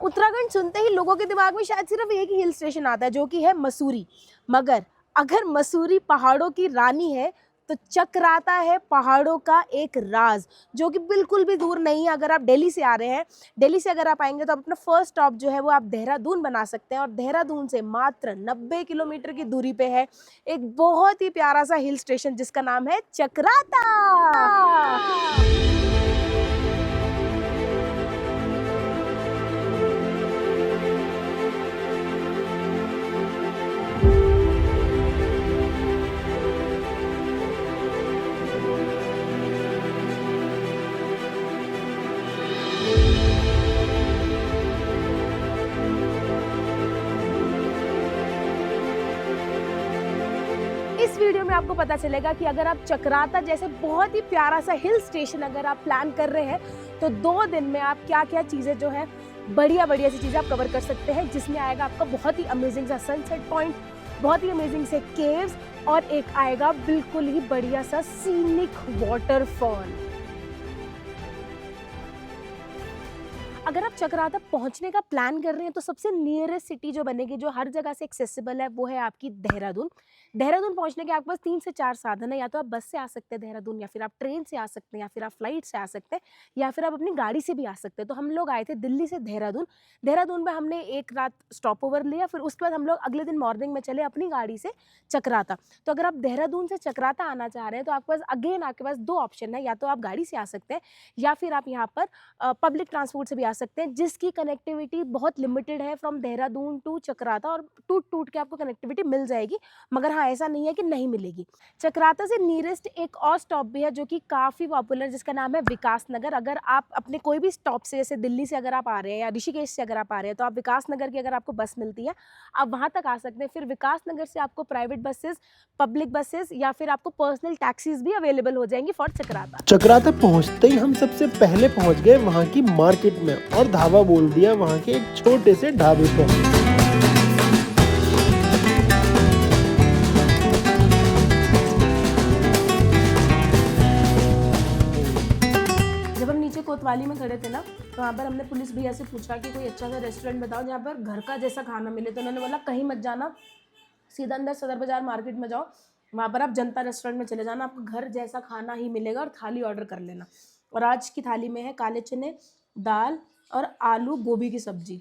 उत्तराखंड सुनते ही लोगों के दिमाग में शायद सिर्फ एक ही हिल स्टेशन आता है, जो कि है मसूरी। मगर अगर मसूरी पहाड़ों की रानी है, तो चक्राता है पहाड़ों का एक राज, जो कि बिल्कुल भी दूर नहीं है। अगर आप दिल्ली से आ रहे हैं, दिल्ली से अगर आप आएंगे तो आप अपना फर्स्ट स्टॉप जो है वो आप देहरादून बना सकते हैं, और देहरादून से मात्र 90 किलोमीटर की दूरी पे है एक बहुत ही प्यारा सा हिल स्टेशन जिसका नाम है चक्राता। इस वीडियो में आपको पता चलेगा कि अगर आप चक्राता जैसे बहुत ही प्यारा सा हिल स्टेशन अगर आप प्लान कर रहे हैं, तो 2 दिन में आप क्या क्या चीज़ें जो है बढ़िया बढ़िया सी चीज़ें आप कवर कर सकते हैं, जिसमें आएगा आपका बहुत ही अमेजिंग सा सनसेट पॉइंट, बहुत ही अमेजिंग से केव्स, और एक आएगा बिल्कुल ही बढ़िया सा सीनिक वाटरफॉल। अगर आप चक्राता पहुंचने का प्लान कर रहे हैं, तो सबसे नियरेस्ट सिटी जो बनेगी, जो हर जगह से एक्सेसिबल है, वो है आपकी देहरादून। देहरादून पहुंचने के आपके पास 3 से 4 साधन है। या तो आप बस से आ सकते हैं देहरादून, या फिर आप ट्रेन से आ सकते हैं, या फिर आप फ्लाइट से आ सकते हैं, या फिर आप अपनी गाड़ी से भी आ सकते हैं। तो हम लोग आए थे दिल्ली से देहरादून। देहरादून में हमने एक रात स्टॉप ओवर लिया, फिर उसके बाद हम लोग अगले दिन मॉर्निंग में चले अपनी गाड़ी से चक्राता। तो अगर आप देहरादून से चक्राता आना चाह रहे हैं, तो आपके पास अगेन आपके पास 2 ऑप्शन है। या तो आप गाड़ी से आ सकते हैं, या फिर आप यहाँ पर पब्लिक ट्रांसपोर्ट से भी आ सकते हैं, जिसकी कनेक्टिविटी बहुत लिमिटेड है फ्रॉम देहरादून टू चक्राता, और टूट के आपको कनेक्टिविटी मिल जाएगी। मगर हाँ, ऐसा नहीं है कि नहीं मिलेगी। चक्राता से नियरेस्ट एक और स्टॉप भी है जो कि काफ़ी पॉपुलर, जिसका नाम है विकास नगर। अगर आप अपने कोई भी स्टॉप से, जैसे दिल्ली से अगर आप आ रहे हैं या ऋषिकेश से अगर आप आ रहे हैं, तो आप विकास नगर की अगर आपको बस मिलती है, आप वहाँ तक आ सकते हैं। फिर विकास नगर से आपको प्राइवेट बसेस, पब्लिक बसेस, या फिर आपको पर्सनल टैक्सीज भी अवेलेबल हो जाएंगी फॉर चक्राता। चक्राता पहुंचते ही हम सबसे पहले पहुंच गए वहां की मार्केट में और धावा बोल दिया वहां के एक छोटे से ढाबे पर। जब हम नीचे कोतवाली में खड़े थे ना, तो वहाँ पर हमने पुलिस भैया से पूछा कि कोई अच्छा सा रेस्टोरेंट बताओ जहाँ पर घर का जैसा खाना मिले। तो उन्होंने बोला कहीं मत जाना, सीधा अंदर सदर बाजार मार्केट में जाओ, वहाँ पर आप जनता रेस्टोरेंट में चले जाना, आपको घर जैसा खाना ही मिलेगा, और थाली ऑर्डर कर लेना। और आज की थाली में है काले चने, दाल और आलू गोभी की सब्जी।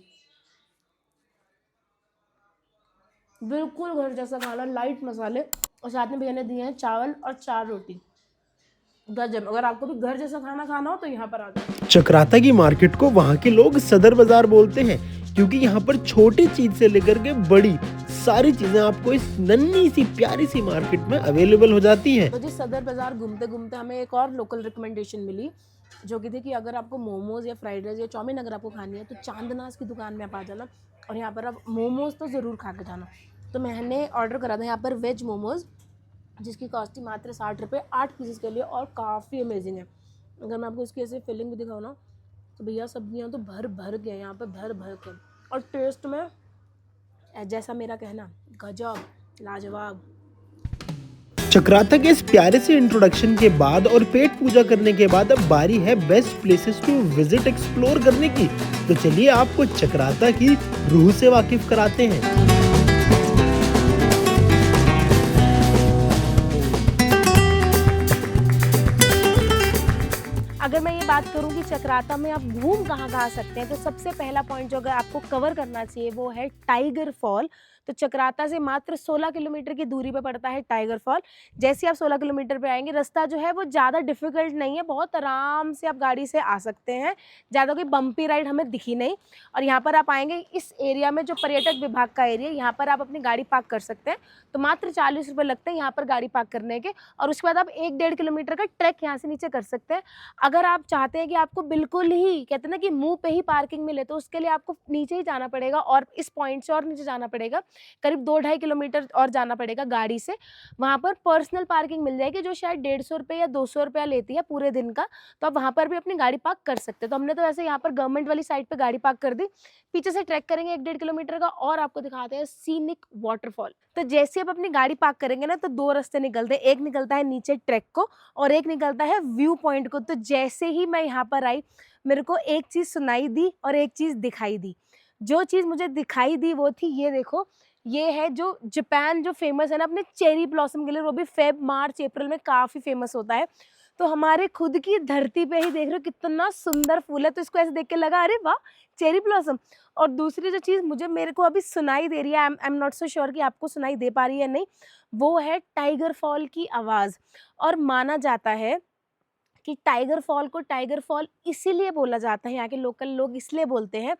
बिल्कुल घर जैसा खाना, लाइट मसाले, और साथ में भैया ने दिए हैं चावल और 4 रोटी। गजब। अगर आपको भी घर जैसा खाना खाना हो तो यहाँ पर आ जाओ। चक्राता की मार्केट को वहां के लोग सदर बाजार बोलते हैं, क्योंकि यहाँ पर छोटी चीज से लेकर के बड़ी सारी चीजें आपको इस नन्ही सी प्यारी सी मार्केट में अवेलेबल हो जाती हैं। तो जी सदर बाजार घूमते घूमते हमें एक और लोकल रिकमेंडेशन मिली, जो कि थी कि अगर आपको मोमोज या फ्राइड राइस या चाउमीन अगर आपको खानी है, तो चांदनास की दुकान में आप आ जाना, और यहाँ पर आप मोमोज तो ज़रूर खा के जाना। तो मैंने ऑर्डर करा था यहाँ पर वेज मोमोज, जिसकी कॉस्ट थी मात्र 60 रुपये 8 पीसेस के लिए, और काफ़ी अमेजिंग है। अगर मैं आपको इसकी ऐसे फिलिंग भी दिखाऊँ ना, तो भैया सब्जियाँ तो भर भर के यहाँ पर भर भर कर, और टेस्ट में जैसा मेरा कहना, गजब, लाजवाब। चक्राता के इस प्यारे से इंट्रोडक्शन के बाद और पेट पूजा करने के बाद अब बारी है best places to visit explore करने की। तो चलिए आपको चक्राता की रूह से वाकिफ कराते हैं। अगर मैं ये बात करूं कि चक्राता में आप घूम कहाँ सकते हैं, तो सबसे पहला पॉइंट जो अगर आपको कवर करना चाहिए वो है टाइगर फॉल। तो चक्राता से मात्र 16 किलोमीटर की दूरी पे पड़ता है टाइगर फॉल। जैसे ही आप 16 किलोमीटर पे आएंगे, रास्ता जो है वो ज़्यादा डिफिकल्ट नहीं है, बहुत आराम से आप गाड़ी से आ सकते हैं, ज़्यादा कोई बम्पी राइड हमें दिखी नहीं। और यहाँ पर आप आएंगे इस एरिया में, जो पर्यटक विभाग का एरिया, यहाँ पर आप अपनी गाड़ी पार्क कर सकते हैं। तो मात्र 40 रुपये लगते हैं यहाँ पर गाड़ी पार्क करने के, और उसके बाद आप 1-1.5 किलोमीटर का ट्रैक यहाँ से नीचे कर सकते हैं। अगर आप चाहते हैं कि आपको बिल्कुल ही कहते हैं ना कि मुंह पे ही पार्किंग मिले, तो उसके लिए आपको नीचे ही जाना पड़ेगा, और इस पॉइंट से और नीचे जाना पड़ेगा। करीब 2-2.5 किलोमीटर और जाना पड़ेगा गाड़ी से। वहाँ पर पर्सनल पार्किंग मिल जाएगी जो शायद 150 रुपए या 200 रुपया लेती है पूरे दिन का, तो आप वहाँ पर भी अपनी गाड़ी पार्क कर सकते हैं। तो हमने तो ऐसे यहाँ पर गवर्नमेंट वाली साइड पे गाड़ी पार्क कर दी। पीछे से ट्रैक करेंगे 1-1.5 किलोमीटर का और आपको दिखाते हैं सीनिक वाटरफॉल। तो जैसे आप अपनी गाड़ी पार्क करेंगे ना तो 2 रास्ते निकलते हैं, एक निकलता है नीचे ट्रैक को और एक निकलता है व्यू पॉइंट को। तो जैसे ही मैं यहाँ पर आई, मेरे को एक चीज़ सुनाई दी और एक चीज़ दिखाई दी। जो चीज़ मुझे दिखाई दी वो थी ये देखो, ये है जो जापान जो फ़ेमस है ना अपने चेरी ब्लॉसम के लिए, वो भी फ़ेब, मार्च, अप्रैल में काफ़ी फ़ेमस होता है। तो हमारे खुद की धरती पे ही देख रहे हो कितना सुंदर फूल है, तो इसको ऐसे देख के लगा अरे वाह! Cherry blossom. और दूसरी जो चीज़ मेरे को अभी सुनाई दे रही है, I am not so sure कि आपको सुनाई दे पा रही है या नहीं, वो है टाइगर फॉल की आवाज़। और माना जाता है कि टाइगर फॉल को टाइगर फॉल इसीलिए बोला जाता है, यहाँ के लोकल लोग इसलिए बोलते हैं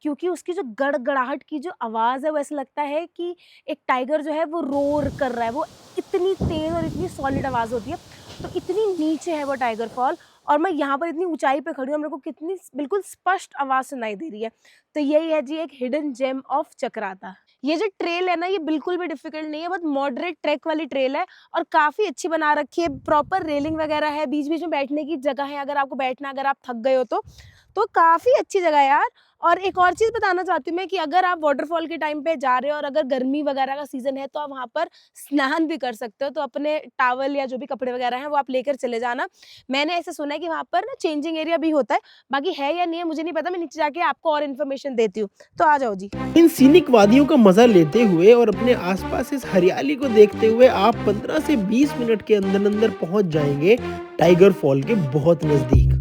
क्योंकि उसकी जो गड़गड़ाहट की जो आवाज़ है वो ऐसा लगता है कि एक टाइगर जो है वो रोर कर रहा है। वो इतनी तेज़ और इतनी सॉलिड आवाज़ होती है, तो इतनी नीचे है वो टाइगर फॉल और मैं यहाँ पर इतनी ऊंचाई पे खड़ी हूँ, मेरे को कितनी बिल्कुल स्पष्ट आवाज़ सुनाई दे रही है। तो यही है जी एक हिडन जेम ऑफ चक्राता। ये जो ट्रेल है ना ये बिल्कुल भी डिफिकल्ट नहीं है, बहुत मॉडरेट ट्रैक वाली ट्रेल है और काफ़ी अच्छी बना रखी है। प्रॉपर रेलिंग वगैरह है, बीच-बीच में बैठने की जगह है, अगर आपको बैठना, अगर आप थक गए हो तो काफ़ी अच्छी जगह है यार। और एक और चीज़ बताना चाहती हूँ मैं कि अगर आप वाटरफॉल के टाइम पे जा रहे हो और अगर गर्मी वगैरह का सीज़न है तो आप वहाँ पर स्नान भी कर सकते हो, तो अपने टॉवल या जो भी कपड़े वगैरह हैं वो आप लेकर चले जाना। मैंने ऐसे सुना है कि वहाँ पर ना चेंजिंग एरिया भी होता है, बाकी है या नहीं है मुझे नहीं पता, मैं नीचे जाके आपको और इन्फॉर्मेशन देती हूँ। तो आ जाओ जी। इन सीनिक वादियों का मजा लेते हुए और अपने आसपास इस हरियाली को देखते हुए आप 15 से 20 मिनट के अंदर अंदर पहुंच जाएंगे टाइगर फॉल के बहुत नजदीक।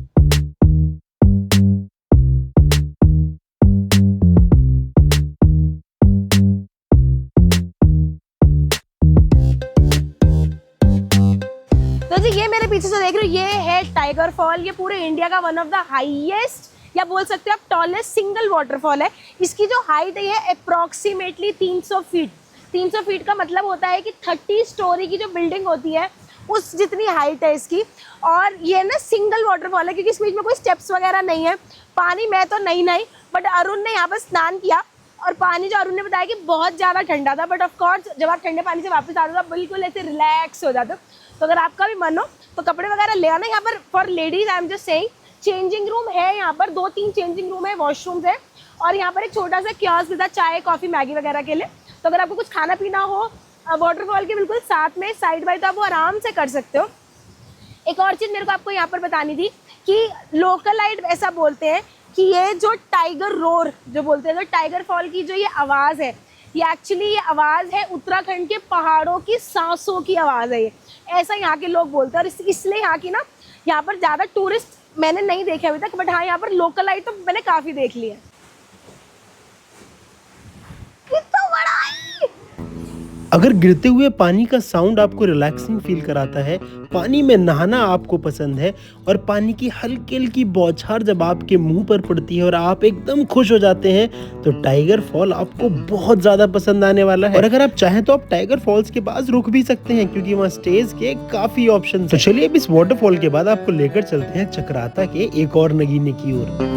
तो जी ये मेरे पीछे जो देख रहे हो ये है टाइगर फॉल। ये पूरे इंडिया का वन ऑफ द हाईएस्ट या बोल सकते हो आप टॉलेस्ट सिंगल वाटरफॉल है। इसकी जो हाइट है अप्रॉक्सीमेटली 300 फीट। 300 फीट का मतलब होता है कि 30 स्टोरी की जो बिल्डिंग होती है उस जितनी हाइट है इसकी। और ये ना सिंगल वाटरफॉल है क्योंकि इस बीच में कोई स्टेप्स वगैरह नहीं है। पानी मैं तो नहीं बट अरुण ने यहाँ पर स्नान किया और पानी जो अरुण ने बताया कि बहुत ज़्यादा ठंडा था, बट ऑफकोर्स जब आप ठंडे पानी से वापस आते हो तो बिल्कुल ऐसे रिलैक्स हो जाते हो। तो अगर आपका भी मन हो तो कपड़े वगैरह ले आना। यहाँ पर for ladies I am just saying changing room है, यहाँ पर 2-3 चेंजिंग रूम है, वॉशरूम्स है और यहाँ पर एक छोटा सा कियोस्क भी था चाय कॉफ़ी मैगी वगैरह के लिए। तो अगर आपको कुछ खाना पीना हो वाटरफॉल के बिल्कुल साथ में साइड बाय तो आप वो आराम से कर सकते हो। एक और चीज़ मेरे को आपको यहाँ पर बतानी थी कि लोकलाइट ऐसा बोलते हैं कि ये जो टाइगर रोर जो बोलते हैं, जो टाइगर फॉल की जो ये आवाज़ है, ये एक्चुअली ये आवाज़ है उत्तराखंड के पहाड़ों की सांसों की आवाज़ है ये, ऐसा यहाँ के लोग बोलते हैं। और इसलिए यहाँ की ना यहाँ पर ज़्यादा टूरिस्ट मैंने नहीं देखे अभी तक, बट हाँ यहाँ पर लोकलाइट तो मैंने काफ़ी देख लिया है। कितना बड़ा है! अगर गिरते हुए पानी का साउंड आपको रिलैक्सिंग फील कराता है, पानी में नहाना आपको पसंद है और पानी की हल्की हल्की बौछार जब आपके मुंह पर पड़ती है और आप एकदम खुश हो जाते हैं, तो टाइगर फॉल आपको बहुत ज़्यादा पसंद आने वाला है। और अगर आप चाहें तो आप टाइगर फॉल्स के पास रुक भी सकते हैं क्योंकि वहाँ स्टेज के काफ़ी ऑप्शन हैं। तो चलिए अब इस वाटरफॉल के बाद आपको लेकर चलते हैं चक्राता के एक और नगीने की ओर।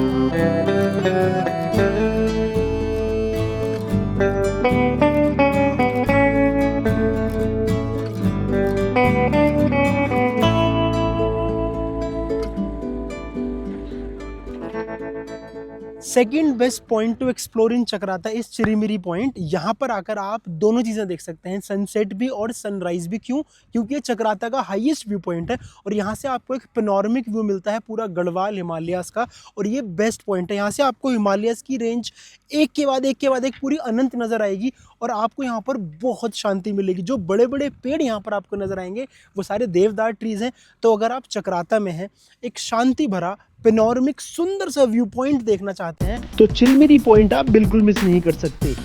Second best point to explore in Chakrata इस चिरीमिरी पॉइंट। यहाँ पर आकर आप दोनों चीज़ें देख सकते हैं, सनसेट भी और सनराइज भी। क्यों? क्योंकि ये चक्राता का हाईएस्ट व्यू पॉइंट है और यहाँ से आपको एक पेनोरमिक व्यू मिलता है पूरा गढ़वाल हिमालयाज़ का। और ये बेस्ट पॉइंट है, यहाँ से आपको हिमालयाज़ की रेंज एक के बाद एक पूरी अनंत नज़र आएगी और आपको यहाँ पर बहुत शांति मिलेगी। जो बड़े बड़े पेड़ यहाँ पर आपको नज़र आएंगे वो सारे देवदार ट्रीज़ हैं। तो अगर आप चक्राता में हैं, एक शांति भरा पेनोरमिक सुंदर सा व्यू पॉइंट देखना चाहते हैं, तो चिलमिरी पॉइंट आप बिल्कुल मिस नहीं कर सकते।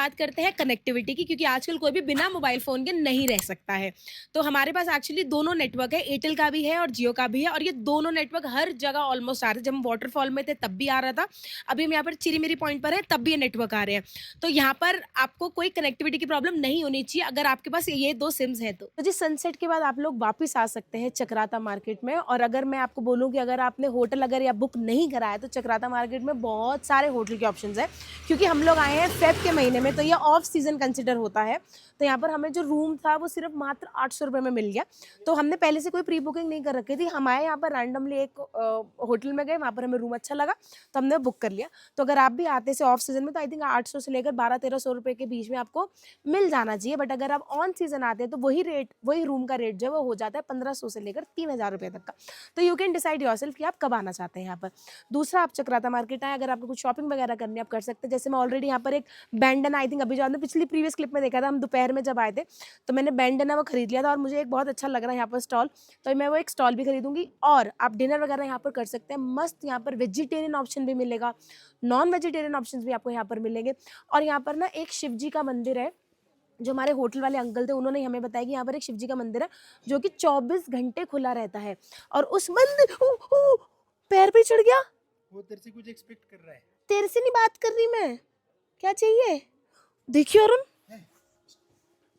बात करते हैं कनेक्टिविटी की, क्योंकि आजकल कोई भी बिना मोबाइल फ़ोन के नहीं रह सकता है। तो हमारे पास एक्चुअली दोनों नेटवर्क है, एयरटेल का भी है और जियो का भी है, और ये दोनों नेटवर्क हर जगह ऑलमोस्ट आ रहे हैं। जब हम वाटरफॉल में थे तब भी आ रहा था, अभी हम यहाँ पर चिरीमिरी पॉइंट पर है तब भी ये नेटवर्क आ रहे हैं। तो यहाँ पर आपको कोई कनेक्टिविटी की प्रॉब्लम नहीं होनी चाहिए अगर आपके पास ये 2 सिम्स हैं तो। जी सनसेट के बाद आप लोग वापस आ सकते हैं चक्राता मार्केट में, और अगर मैं आपको बोलूँ कि अगर आपने होटल अगर या बुक नहीं करा है तो चक्राता मार्केट में बहुत सारे होटल के ऑप्शंस हैं, क्योंकि हम लोग आए हैं फेब के महीने में, तो ये ऑफ सीजन कंसिडर होता है। तो यहाँ पर हमें जो रूम था वो सिर्फ मात्र 800 रुपये में मिल गया। तो हमने पहले से कोई प्री बुकिंग नहीं कर रखी थी, हम आए यहाँ पर रैंडमली एक होटल में गए, वहाँ पर हमें रूम अच्छा लगा तो हमने बुक कर लिया। तो अगर आप भी आते से ऑफ सीजन में तो आई थिंक 800 से लेकर 1200-1300 रुपये के बीच में आपको मिल जाना चाहिए। बट अगर आप ऑन सीजन आते हैं तो वही रूम का रेट जो है वो हो जाता है 1500 से लेकर 3000 रुपये तक का। तो यू कैन डिसाइड योरसेल्फ कि आप कब आना चाहते हैं यहाँ पर। दूसरा, आप चक्राता मार्केट आए, अगर आपको कुछ शॉपिंग वगैरह करनी है आप कर सकते हैं। जैसे मैं ऑलरेडी यहाँ पर एक बैंडन, आई थिंक अभी जो आपने पिछली प्रीवियस क्लिप में देखा था, हम दोपहर में जब आए थे तो मैंने बैंडन है वो खरीद लिया था, और मुझे एक बहुत अच्छा लग रहा है यहाँ पर स्टॉल, तो मैं वो एक स्टॉल भी खरीदूंगी। और आप डिनर वगैरह यहाँ पर कर सकते हैं मस्त। यहाँ पर वेजिटेरियन ऑप्शन भी मिलेगा, नॉन वेजिटेरियन ऑप्शन भी आपको यहाँ पर मिलेंगे। और यहाँ पर ना एक शिव जी का मंदिर है, जो हमारे होटल वाले अंकल थे उन्होंने हमें बताया कि यहाँ पर एक शिव जी का मंदिर है जो कि 24 घंटे खुला रहता है। और उस मंदिर पैर पे चढ़ गया, वो तेरे से कुछ एक्सपेक्ट कर रहा है। तेरे से नहीं बात कर रही मैं, क्या चाहिए देखियो अरुण,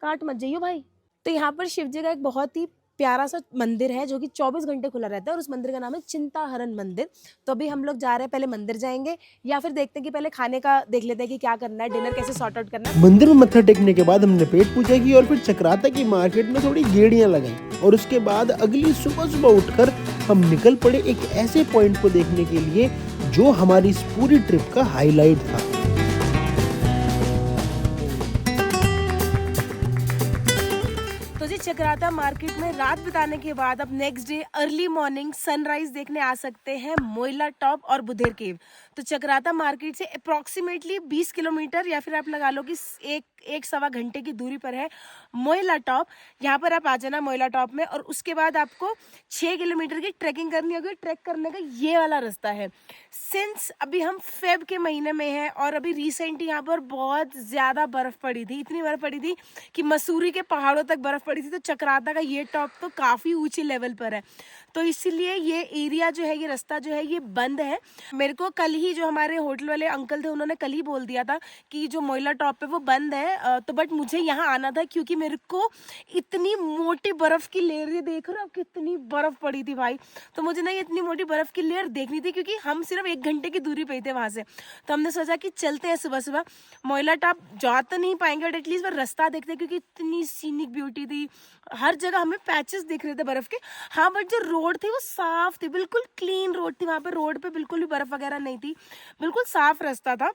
काट मत जाइयो भाई। तो यहाँ पर शिव जी का एक बहुत ही प्यारा सा मंदिर है जो कि 24 घंटे खुला रहता है, और उस मंदिर का नाम है चिंताहरण मंदिर। तो अभी हम लोग जा रहे हैं, पहले मंदिर जाएंगे या फिर देखते हैं कि पहले खाने का देख लेते हैं कि क्या करना है, डिनर कैसे सॉर्ट आउट करना है। मंदिर में मत्था टेकने के बाद हमने पेट पूजा की और फिर चक्राता की मार्केट में थोड़ी गेड़ियां लगाई, और उसके बाद अगली सुबह सुबह उठकर हम निकल पड़े एक ऐसे पॉइंट को देखने के लिए जो हमारी इस पूरी ट्रिप का हाईलाइट था। तो जी चक्राता मार्केट में रात बिताने के बाद अब next day early morning sunrise देखने आ सकते हैं मोइला टॉप और बुधेर केव। तो चक्राता मार्केट से अप्रॉक्सीमेटली 20 किलोमीटर या फिर आप लगा लो कि एक सवा घंटे की दूरी पर है मोइला टॉप। यहाँ पर आप आ जाना मोइला टॉप में, और उसके बाद आपको 6 किलोमीटर की ट्रैकिंग करनी होगी। ट्रैक करने का ये वाला रास्ता है। सिंस अभी हम फेब के महीने में हैं और अभी रिसेंटली यहाँ पर बहुत ज़्यादा बर्फ़ पड़ी थी, इतनी बर्फ़ पड़ी थी कि मसूरी के पहाड़ों तक बर्फ़ पड़ी थी। तो चक्राता का ये टॉप तो काफ़ी ऊंचे लेवल पर है, तो इसीलिए ये एरिया जो है, ये रास्ता जो है ये बंद है। मेरे को कल ही जो हमारे होटल वाले अंकल थे उन्होंने कल ही बोल दिया था कि जो मोइला टॉप है वो बंद है। तो बट मुझे यहाँ आना था क्योंकि मेरे को इतनी मोटी बर्फ़ की लेयर, ये देख रहे हो कितनी बर्फ़ पड़ी थी भाई। तो मुझे ना ये इतनी मोटी बर्फ़ की लेयर देखनी थी, क्योंकि हम सिर्फ 1 घंटे की दूरी पे थे वहाँ से। तो हमने सोचा कि चलते हैं सुबह सुबह। मोइला टॉप जा तो नहीं पाएंगे बट एटलीस्ट वो रास्ता देखते हैं, क्योंकि इतनी सीनिक ब्यूटी थी, हर जगह हमें पैचेस दिख रहे थे बर्फ़ के। हाँ बट जो रोड थी वो साफ थी, बिल्कुल क्लीन रोड थी, वहाँ पे रोड पे बिल्कुल भी बर्फ़ वगैरह नहीं थी, बिल्कुल साफ रास्ता था।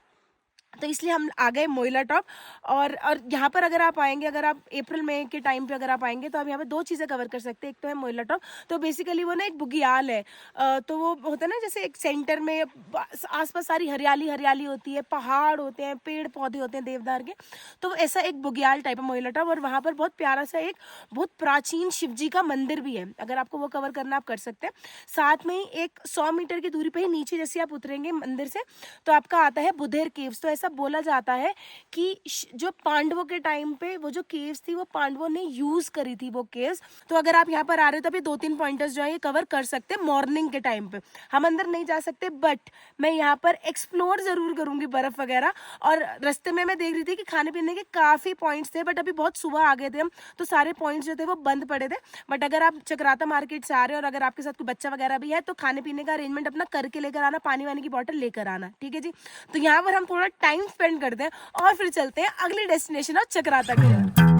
तो इसलिए हम आ गए मोइला टॉप। और यहाँ पर अगर आप आएंगे, अगर आप अप्रैल मई के टाइम पे अगर आप आएंगे तो आप यहाँ पे 2 चीज़ें कवर कर सकते हैं। एक तो है मोइला टॉप, तो बेसिकली वो ना एक बुग्याल है। तो वो होता है ना जैसे एक सेंटर में आसपास सारी हरियाली हरियाली होती है, पहाड़ होते हैं, पेड़ पौधे होते हैं देवदार के, तो ऐसा एक बुग्याल टाइप है मोइला टॉप। और वहाँ पर बहुत प्यारा सा एक बहुत प्राचीन शिव जी का मंदिर भी है, अगर आपको वो कवर करना आप कर सकते हैं। साथ में ही एक 100 मीटर की दूरी पर ही नीचे जैसे आप उतरेंगे मंदिर से तो आपका आता है बुधेर केव्स। तो ऐसा बोला जाता है कि जो पांडवों के टाइम पे वो जो केव्स थी वो पांडवों ने यूज करी थी वो केव्स। तो अगर आप यहाँ पर आ रहे हो तो अभी 2-3 पॉइंटर्स जो है ये कवर कर सकते हैं मॉर्निंग के टाइम पे। हम अंदर नहीं जा सकते बट मैं यहाँ पर एक्सप्लोर जरूर करूंगी बर्फ वगैरह। और रास्ते में मैं देख रही थी कि खाने पीने के काफी पॉइंट्स थे, बट अभी बहुत सुबह आ गए थे हम, तो सारे पॉइंट्स जो थे वो बंद पड़े थे। बट अगर आप चक्राता मार्केट से आ रहे हो और अगर आपके साथ कोई बच्चा वगैरह भी है तो खाने पीने का अरेंजमेंट अपना करके लेकर आना, पानी वानी की बॉटल लेकर आना, ठीक है जी। तो यहाँ पर हम थोड़ा टाइम स्पेंड करते हैं और फिर चलते हैं अगले डेस्टिनेशन और चक्राता की ओर।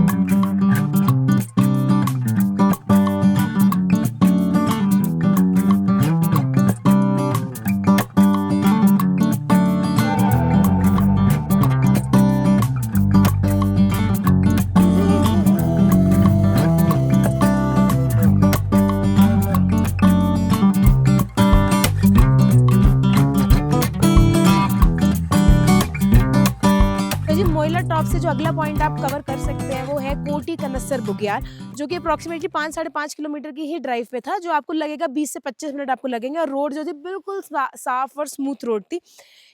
मोइला टॉप से जो अगला पॉइंट आप कवर कर सकते हैं वो है कोटी कनस्सर बुग्याल, जो कि अप्रॉक्सीमेटली 5-5.5 किलोमीटर की ही ड्राइव पे था, जो आपको लगेगा 20 से 25 मिनट आपको लगेंगे। और रोड जो थी बिल्कुल साफ और स्मूथ रोड थी।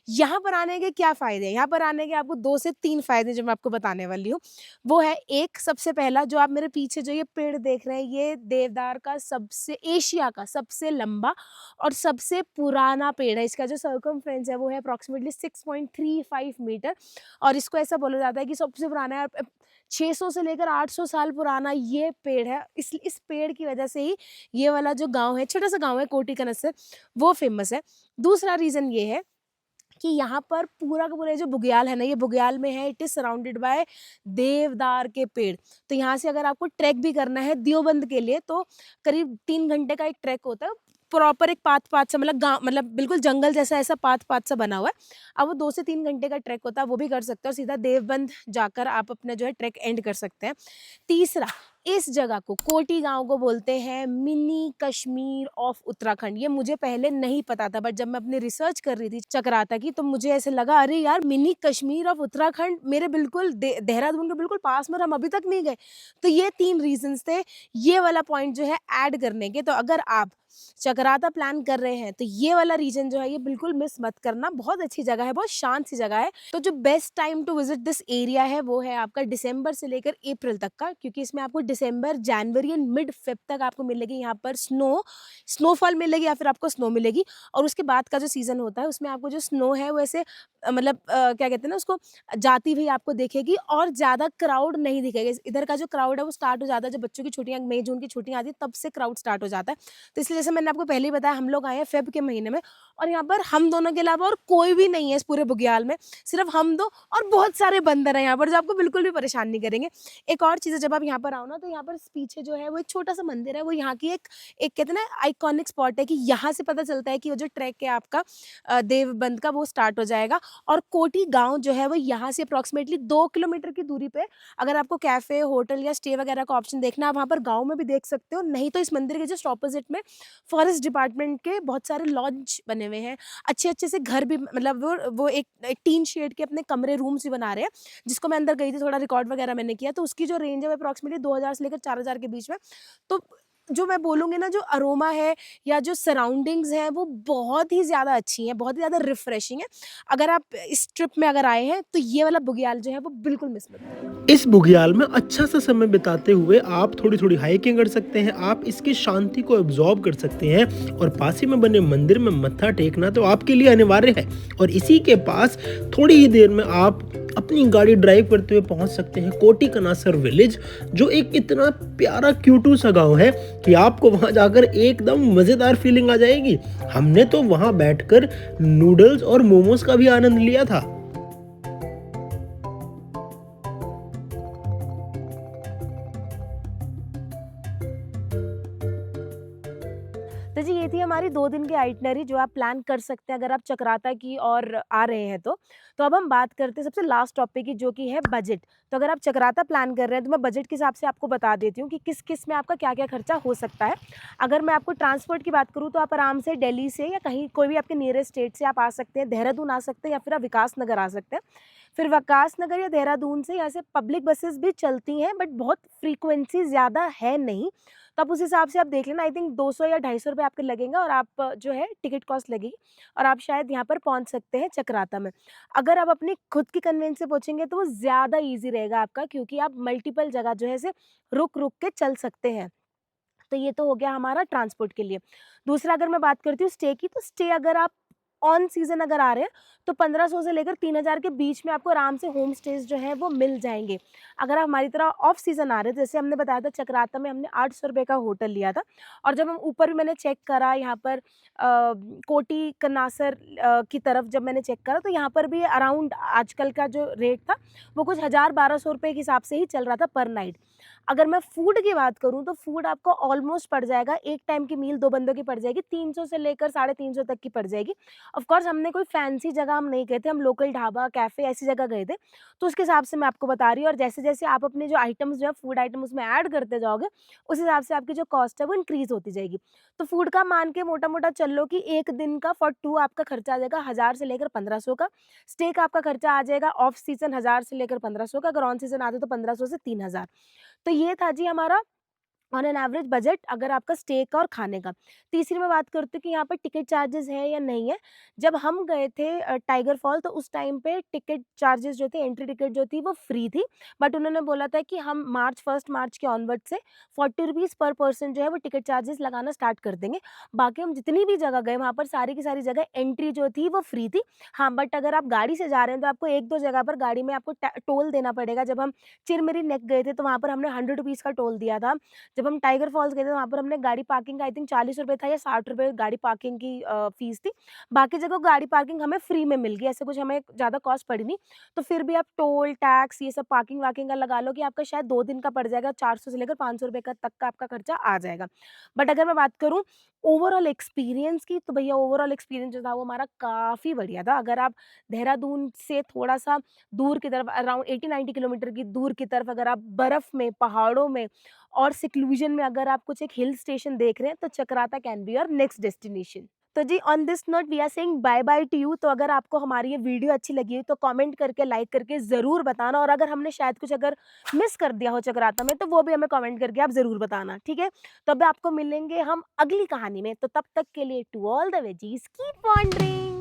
यहाँ पर आने के क्या फ़ायदे हैं? यहाँ पर आने के आपको 2 से 3 फ़ायदे जो मैं आपको बताने वाली हूँ। वो है एक सबसे पहला जो आप मेरे पीछे जो ये पेड़ देख रहे हैं, ये देवदार का सबसे एशिया का सबसे लंबा और सबसे पुराना पेड़ है। इसका जो सर्कमफेरेंस है वो है अप्रॉक्सिमेटली 6.35 मीटर और इसको ऐसा बोला जाता है कि सबसे पुराना है 600 से लेकर 800 साल पुराना ये पेड़ है। इस पेड़ की वजह से ही ये वाला जो गाँव है, छोटा-सा गाँव है कोटी कनस्तर, वो फ़ेमस है। दूसरा रीज़न ये है कि यहाँ पर पूरा का पूरा ये जो बुग्याल है ना, ये बुग्याल में है, इट इज़ सराउंडेड बाय देवदार के पेड़। तो यहाँ से अगर आपको ट्रैक भी करना है देवबंद के लिए तो करीब 3 घंटे का एक ट्रैक होता है। प्रॉपर एक पाथ-पाथ सा मतलब गाँव मतलब बिल्कुल जंगल जैसा ऐसा पाथ-पाथ सा बना हुआ है। अब वो 2 से 3 घंटे का ट्रैक होता है, वो भी कर सकते हो और सीधा देवबंद जाकर आप अपना जो है ट्रैक एंड कर सकते हैं। तीसरा, इस जगह को कोटी गाँव को बोलते हैं मिनी कश्मीर ऑफ उत्तराखंड। ये मुझे पहले नहीं पता था बट जब मैं अपनी रिसर्च कर रही थी चकराता की तो मुझे ऐसे लगा अरे यार मिनी कश्मीर ऑफ उत्तराखंड मेरे बिल्कुल देहरादून के बिल्कुल पास में और हम अभी तक नहीं गए। तो ये 3 रीज़न्स थे ये वाला पॉइंट जो है ऐड करने के। तो अगर आप चकराता प्लान कर रहे हैं तो ये वाला रीजन जो है ये बिल्कुल मिस मत करना। बहुत अच्छी जगह है, बहुत शांत सी जगह है। तो जो best time to visit this area है वो है आपका दिसंबर से लेकर अप्रैल तक का, क्योंकि इसमें आपको दिसंबर, जनवरी एंड मिड फेब तक आपको मिलेगी यहाँ पर स्नोफॉल मिलेगी या फिर आपको स्नो मिलेगी। और उसके बाद का जो सीज़न होता है उसमें आपको जो स्नो है वो ऐसे मतलब क्या कहते हैं ना उसको जाती हुई आपको दिखेगी और ज़्यादा क्राउड नहीं दिखेगा। इधर का जो क्राउड है वो स्टार्ट हो जाता है जब बच्चों की छुट्टियाँ मई जून की छुट्टियाँ आती है तब से क्राउड स्टार्ट हो जाता है। तो इसलिए जैसे मैंने आपको पहले ही बताया हम लोग आए हैं फ़ेब के महीने में और यहाँ पर हम दोनों के अलावा और कोई भी नहीं है इस पूरे बुग्याल में, सिर्फ़ हम 2 और बहुत सारे बंदर हैं यहाँ पर जो आपको बिल्कुल भी परेशान नहीं करेंगे। एक और चीज़ है जब आप यहाँ पर आओ ना तो यहाँ पर पीछे जो है वो एक छोटा-सा मंदिर है, वो यहाँ की एक एक कहते हैं ना आइकॉनिक स्पॉट है कि यहाँ से पता चलता है कि वो जो ट्रैक है आपका देवबंद का वो स्टार्ट हो जाएगा। और कोटी गाँव जो है वो यहाँ से अप्रॉक्सिमेटली 2 किलोमीटर की दूरी पे अगर आपको कैफ़े, होटल या स्टे वगैरह का ऑप्शन देखना है आप वहाँ पर गाँव में भी देख सकते हो, नहीं तो इस मंदिर के जस्ट ऑपोज़िट में फॉरेस्ट डिपार्टमेंट के बहुत सारे लॉज बने हुए हैं। अच्छे-अच्छे से घर भी मतलब वो एक टीन शेड के अपने कमरे रूम्स भी बना रहे हैं, जिसको मैं अंदर गई थी थोड़ा रिकॉर्ड वगैरह मैंने किया, तो उसकी जो रेंज है वो अप्रॉक्सिमेटली 2000 से लेकर 4000 के बीच में। तो जो मैं बोलूँगी ना जो अरोमा है या जो सराउंडिंग्स हैं वो बहुत ही ज़्यादा अच्छी हैं, बहुत ही ज़्यादा रिफ्रेशिंग है। अगर आप इस ट्रिप में अगर आए हैं तो ये वाला बुग्याल जो है वो बिल्कुल मिस मत करें। इस बुग्याल में अच्छा सा समय बिताते हुए आप थोड़ी-थोड़ी हाइकिंग कर सकते हैं, आप इसकी शांति को एब्ज़ॉर्ब कर सकते हैं और पास ही में बने मंदिर में मत्था टेकना तो आपके लिए अनिवार्य है। और इसी के पास थोड़ी ही देर में आप अपनी गाड़ी ड्राइव करते हुए पहुंच सकते हैं कोटी कनासर विलेज, जो एक इतना प्यारा क्यूटू सा गाँव है कि आपको वहाँ जाकर एकदम मज़ेदार फीलिंग आ जाएगी। हमने तो वहाँ बैठकर नूडल्स और मोमोज़ का भी आनंद लिया था। तो जी ये थी हमारी 2 दिन की आइटिनरी जो आप प्लान कर सकते हैं अगर आप चकराता की ओर आ रहे हैं तो। तो अब हम बात करते हैं सबसे लास्ट टॉपिक की जो कि है बजट। तो अगर आप चकराता प्लान कर रहे हैं तो मैं बजट के हिसाब से आपको बता देती हूँ कि किस-किस में आपका क्या-क्या खर्चा हो सकता है। अगर मैं आपको ट्रांसपोर्ट की बात करूँ तो आप आराम से दिल्ली से या कहीं कोई भी आपके नियरेस्ट स्टेट से आप आ सकते हैं, देहरादून आ सकते हैं या फिर आप विकास नगर आ सकते हैं। फिर विकास नगर या देहरादून से यहाँ से पब्लिक बसेस भी चलती हैं बट बहुत फ्रीक्वेंसी ज़्यादा है नहीं। तो आप उस हिसाब से आप देख लेना, आई थिंक 200 या ₹250 आपके लगेंगे और आप जो है टिकट कॉस्ट लगेगी और आप शायद यहाँ पर पहुँच सकते हैं चकराता में। अगर आप अपनी खुद की कन्वेंस से पहुँचेंगे तो वो ज़्यादा ईज़ी रहेगा आपका, क्योंकि आप मल्टीपल जगह जो है ऐसे रुक-रुक के चल सकते हैं। तो ये तो हो गया हमारा ट्रांसपोर्ट के लिए। दूसरा अगर मैं बात करती हूँ स्टे की, तो स्टे अगर आप ऑन सीज़न अगर आ रहे हैं तो 1500 से लेकर 3000 के बीच में आपको आराम से होम स्टेज़ जो हैं वो मिल जाएँगे। अगर आप हमारी तरह ऑफ सीज़न आ रहे हैं, जैसे हमने बताया था चकराता में हमने ₹800 का होटल लिया था और जब हम ऊपर भी मैंने चेक करा यहाँ पर कोटी कनासर की तरफ जब मैंने चेक करा तो यहाँ पर भी अराउंड आजकल का जो रेट था वो कुछ 1000-1200 के हिसाब से ही चल रहा था पर नाइट। अगर मैं फूड की बात करूँ तो फूड आपको ऑलमोस्ट पड़ जाएगा, एक टाइम की मील 2 बंदों की पड़ जाएगी 300 से लेकर 350 तक की पड़ जाएगी। ऑफ कोर्स हमने कोई फैंसी जगह हम नहीं गए थे, हम लोकल ढाबा, कैफ़े ऐसी जगह गए थे। तो उसके हिसाब से मैं आपको बता रही हूँ और जैसे-जैसे आप अपने जो आइटम्स जो है फूड आइटम उसमें ऐड करते जाओगे, उस हिसाब से आपकी जो कॉस्ट है वो इंक्रीज़ होती जाएगी। तो फूड का मान के मोटा-मोटा चल लो कि 1 दिन का फॉर 2 आपका खर्चा आ जाएगा 1000 से लेकर 1500 का। स्टे का आपका खर्चा आ जाएगा ऑफ सीज़न 1000 से लेकर 1500 का, अगर ऑन सीज़न आते हो तो 1500 से 3000। तो ये था जी हमारा ऑन एन एवरेज बजट अगर आपका स्टे का और खाने का। तीसरी मैं बात करती हूँ कि यहाँ पर टिकट चार्जेस है या नहीं है। जब हम गए थे टाइगर फॉल तो उस टाइम पे टिकट चार्जेस जो थे, एंट्री टिकट जो थी वो फ्री थी। बट उन्होंने बोला था कि हम मार्च 1 मार्च के ऑनवर्ड से 40 रुपीज़ पर पर्सन जो है वो टिकट चार्जेस लगाना स्टार्ट कर देंगे। बाकी हम जितनी भी जगह गए वहाँ पर सारी की सारी जगह एंट्री जो थी वो फ्री थी। हाँ, बट अगर आप गाड़ी से जा रहे हैं तो आपको 1-2 जगह पर गाड़ी में आपको टोल देना पड़ेगा। जब हम चिरमिरी नेक गए थे तो वहाँ पर हमने 100 रुपीज़ का टोल दिया था। जब हम टाइगर फॉल्स गए थे वहाँ पर हमने गाड़ी पार्किंग का आई थिंक ₹40 था या ₹60 गाड़ी पार्किंग की फीस थी। बाकी जगह गाड़ी पार्किंग हमें फ्री में मिल गई, ऐसे कुछ हमें ज़्यादा कॉस्ट पड़ी नहीं। तो फिर भी आप टोल, टैक्स ये सब पार्किंग-वार्किंग का लगा लो कि आपका शायद 2 दिन का पड़ जाएगा, 400 से लेकर ₹500 का तक का आपका खर्चा आ जाएगा। बट अगर मैं बात करूँ ओवरऑल एक्सपीरियंस की, तो भैया ओवरऑल एक्सपीरियंस जो था वो हमारा काफ़ी बढ़िया था। अगर आप देहरादून से थोड़ा-सा दूर की तरफ अराउंड 80-90 किलोमीटर की दूर की तरफ अगर आप बर्फ़ में, पहाड़ों में और सिक्लूजन में अगर आप कुछ एक हिल स्टेशन देख रहे हैं तो Chakrata can be your next destination. तो जी on this note we are saying bye bye to you. तो अगर आपको हमारी ये वीडियो अच्छी लगी हो तो कमेंट करके, लाइक करके ज़रूर बताना, और अगर हमने शायद कुछ अगर मिस कर दिया हो चक्राता में तो वो भी हमें कमेंट करके आप ज़रूर बताना, ठीक है? तो अब आपको मिलेंगे हम अगली कहानी में, तो तब तक के लिए to all the veggies keep wondering.